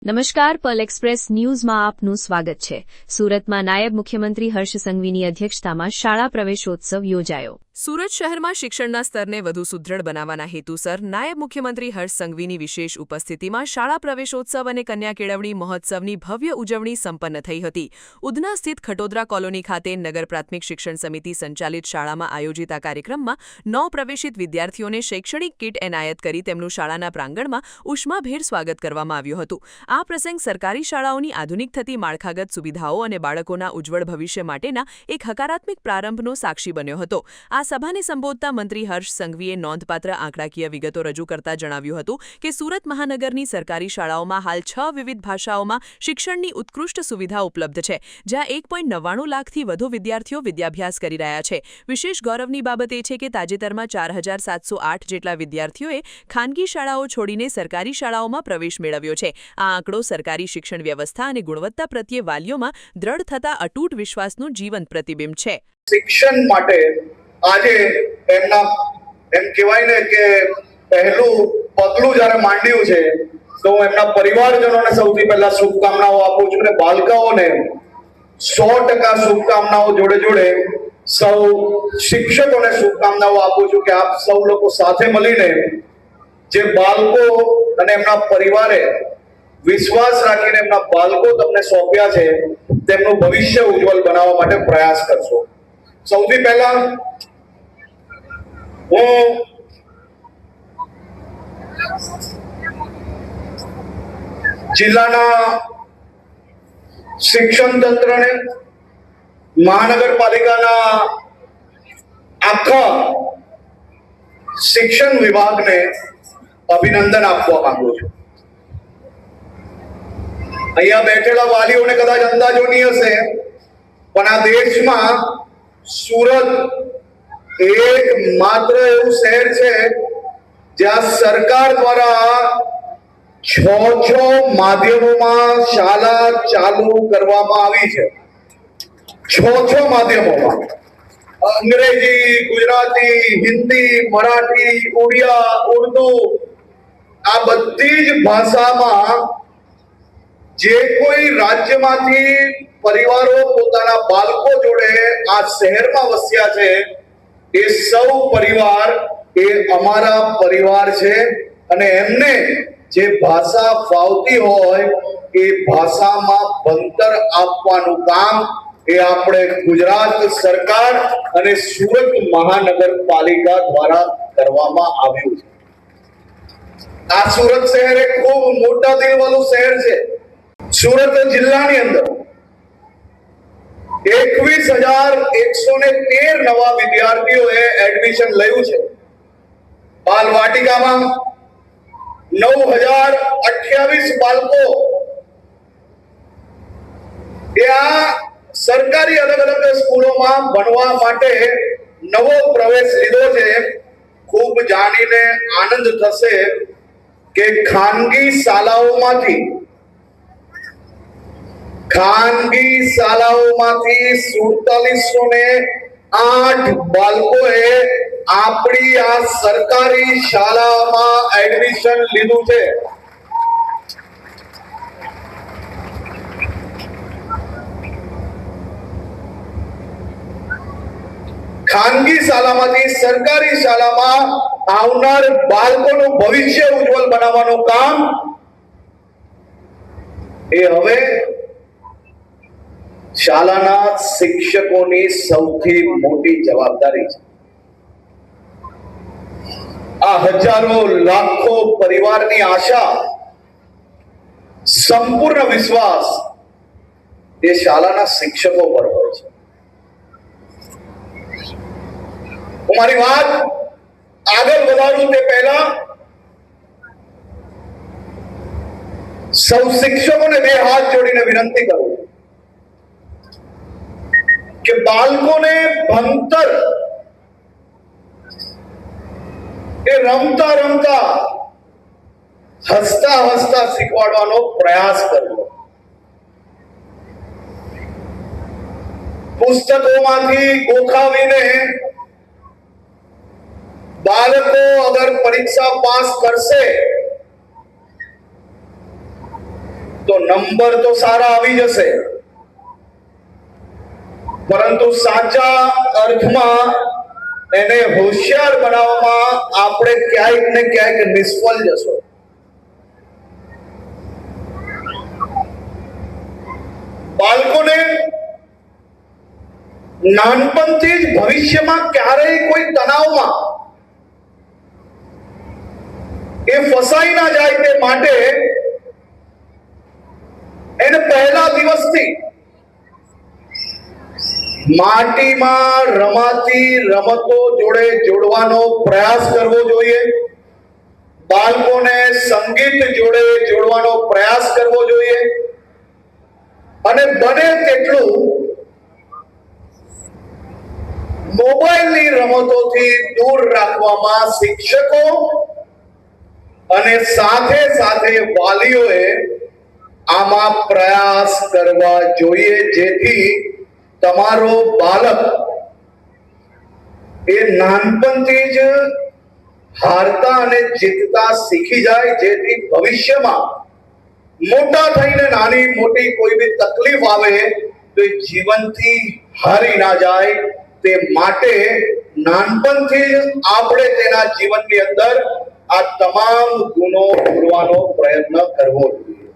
નમસ્કાર, Perl express ન્યૂઝમાં આપનું સ્વાગત છે। સુરતમાં નાયબ મુખ્યમંત્રી હર્ષ સંઘવીની અધ્યક્ષતામાં શાળા પ્રવેશોત્સવ યોજાયો। સુરત શહેરમાં શિક્ષણના સ્તરને વધુ સુદૃઢ બનાવવાના હેતુસર નાયબ મુખ્યમંત્રી હર્ષ સંઘવીની વિશેષ ઉપસ્થિતિમાં શાળા પ્રવેશોત્સવ અને કન્યા કેળવણી મહોત્સવની ભવ્ય ઉજવણી સંપન્ન થઈ હતી। ઉધના સ્થિત ખટોદરા કોલોની ખાતે નગર પ્રાથમિક શિક્ષણ સમિતિ સંચાલિત શાળામાં આયોજિત આ કાર્યક્રમમાં નવ પ્રવેશિત વિદ્યાર્થીઓને શૈક્ષણિક કીટ એનાયત કરી તેમનું શાળાના પ્રાંગણમાં ઉષ્માભેર સ્વાગત કરવામાં આવ્યું હતું। આ પ્રસંગ સરકારી શાળાઓની આધુનિક થતી માળખાગત સુવિધાઓ અને બાળકોના ઉજ્જવળ ભવિષ્ય માટેના એક હકારાત્મક પ્રારંભનો સાક્ષી બન્યો હતો। આ સભાને સંબોધતા મંત્રી હર્ષ સંઘવીએ નોંધપાત્ર આંકડાકીય વિગતો રજૂ કરતા જણાવ્યું હતું કે સુરત મહાનગરની સરકારી શાળાઓમાં હાલ 6 વિવિધ ભાષાઓમાં શિક્ષણની ઉત્કૃષ્ટ સુવિધા ઉપલબ્ધ છે, જ્યાં 1.99 લાખથી વધુ વિદ્યાર્થીઓ વિદ્યાભ્યાસ કરી રહ્યા છે। વિશેષ ગૌરવની બાબત એ છે કે તાજેતરમાં 4708 જેટલા વિદ્યાર્થીઓએ ખાનગી શાળાઓ છોડીને સરકારી શાળાઓમાં પ્રવેશ મેળવ્યો છે। આ આંકડો સરકારી શિક્ષણ વ્યવસ્થા અને ગુણવત્તા પ્રત્યે વાલીઓમાં દ્રઢ થતા અતૂટ વિશ્વાસનું જીવંત પ્રતિબિંબ છે। શિક્ષણ માટે આજે એમના એમ કહેવાય ને કે પહેલું પગલું જ્યારે માંડ્યું છે તો હું એમના પરિવારજનોને સૌથી પહેલા શુભકામનાઓ આપું છું અને બાળકોને 100% શુભકામનાઓ જોડે જોડે સૌ શિક્ષકોને શુભકામનાઓ આપું છું કે આપ સૌ લોકો સાથે મળીને જે બાળકો અને એમના પરિવારે વિશ્વાસ રાખીને એમના બાળકો તમને સોંપ્યા છે તેમનું ભવિષ્ય ઉજ્જવળ બનાવવા માટે પ્રયાસ કરશો। સૌથી પહેલા હું જિલ્લાના શિક્ષણ તંત્રને મહાનગરપાલિકાના આખા શિક્ષણ વિભાગને અભિનંદન આપવા માંગુ છું। અહીંયા બેઠેલા વાલીઓને કદાચ અંદાજો નહીં હશે, પણ આ દેશમાં સુરત એક માત્ર એવું શહેર છે જ્યાં સરકાર દ્વારા 6 માધ્યમોમાં શાળા ચાલુ કરવામાં આવી છે। 6 માધ્યમોમાં અંગ્રેજી, ગુજરાતી, હિન્દી, મરાઠી, ઉડિયા, ઉર્દુ આ બધી જ ભાષામાં જે કોઈ રાજ્યમાંથી પરિવારો પોતાના બાળકો જોડે આ શહેરમાં વસ્યા છે એ સૌ પરિવાર એ અમારા પરિવાર છે અને એમને જે ભાષા ફાવતી હોય એ ભાષામાં ભણતર આપવાનું કામ એ આપણે ગુજરાત સરકાર અને સુરત મહાનગરપાલિકા દ્વારા કરવામાં આવ્યું છે। આ સુરત શહેર એક ખૂબ મોટા દિલવાળું શહેર છે। સુરત જિલ્લાની અંદર 21,113 નવા વિદ્યાર્થીઓએ એડમિશન લયું છે। બાલવાટિકામાં 9,028 બાળકો એ આ સરકારી અલગ અલગ સ્કૂલોમાં ભણવા માટે નવો પ્રવેશ લીધો છે। ખૂબ જાણીને આનંદ થશે કે ખાનગી શાળાઓમાંથી 4708 બાળકોએ આપણી આ સરકારી શાળામાં એડમિશન લીધું છે। ખાનગી શાળામાંથી સરકારી શાળામાં આવનાર બાળકોનું ભવિષ્ય ઉજ્જવળ બનાવવાનું કામ એ હવે શાળાના શિક્ષકોની સૌથી મોટી જવાબદારી છે। આ હજારો લાખો પરિવારની આશા, સંપૂર્ણ વિશ્વાસ એ શાળાના શિક્ષકો પર હોય છે। હું મારી વાત આગળ વધારું તે પહેલા સૌ શિક્ષકોને 2 હાથ જોડીને વિનંતી કરું કે બાળકોને ભણતર એ રમતા રમતા હસતા હસતા શીખવાડવાનો પ્રયાસ કરવો। પુસ્તકોમાંથી ગોખાવીને બાળકો અગર પરીક્ષા પાસ કરશે તો નંબર તો સારા આવી જશે, પરંતુ સાચા અર્થમાં એને હોશિયાર બનાવવામાં આપણે ક્યાંક ને ક્યાંક નિષ્ફળ જશો. બાળકોને નાનપણથી જ ભવિષ્યમાં ક્યારેય કોઈ તણાવમાં એ ફસાઈ ના જાય તે માટે એને પહેલા દિવસથી માટીમાં રમાતી રમતો જોડે જોડવાનો પ્રયાસ કરવો જોઈએ. બાળકોને સંગીત જોડે જોડવાનો પ્રયાસ કરવો જોઈએ અને બને તેટલું મોબાઈલની રમતોથી દૂર રાખવામાં શિક્ષકો અને સાથે સાથે વાલીઓએ આમાં પ્રયાસ કરવા જોઈએ, જેથી તમારો બાળક એ નાનપણથી જ હારતા અને જીતતા શીખી જાય, જેથી ભવિષ્યમાં મોટા થઈને નાની મોટી કોઈ બી તકલીફ આવે તો એ જીવનથી હારી ના જાય. તે માટે નાનપણથી જ આપણે તેના જીવનની અંદર આ તમામ ગુણો પૂરવાનો પ્રયત્ન કરવો જોઈએ.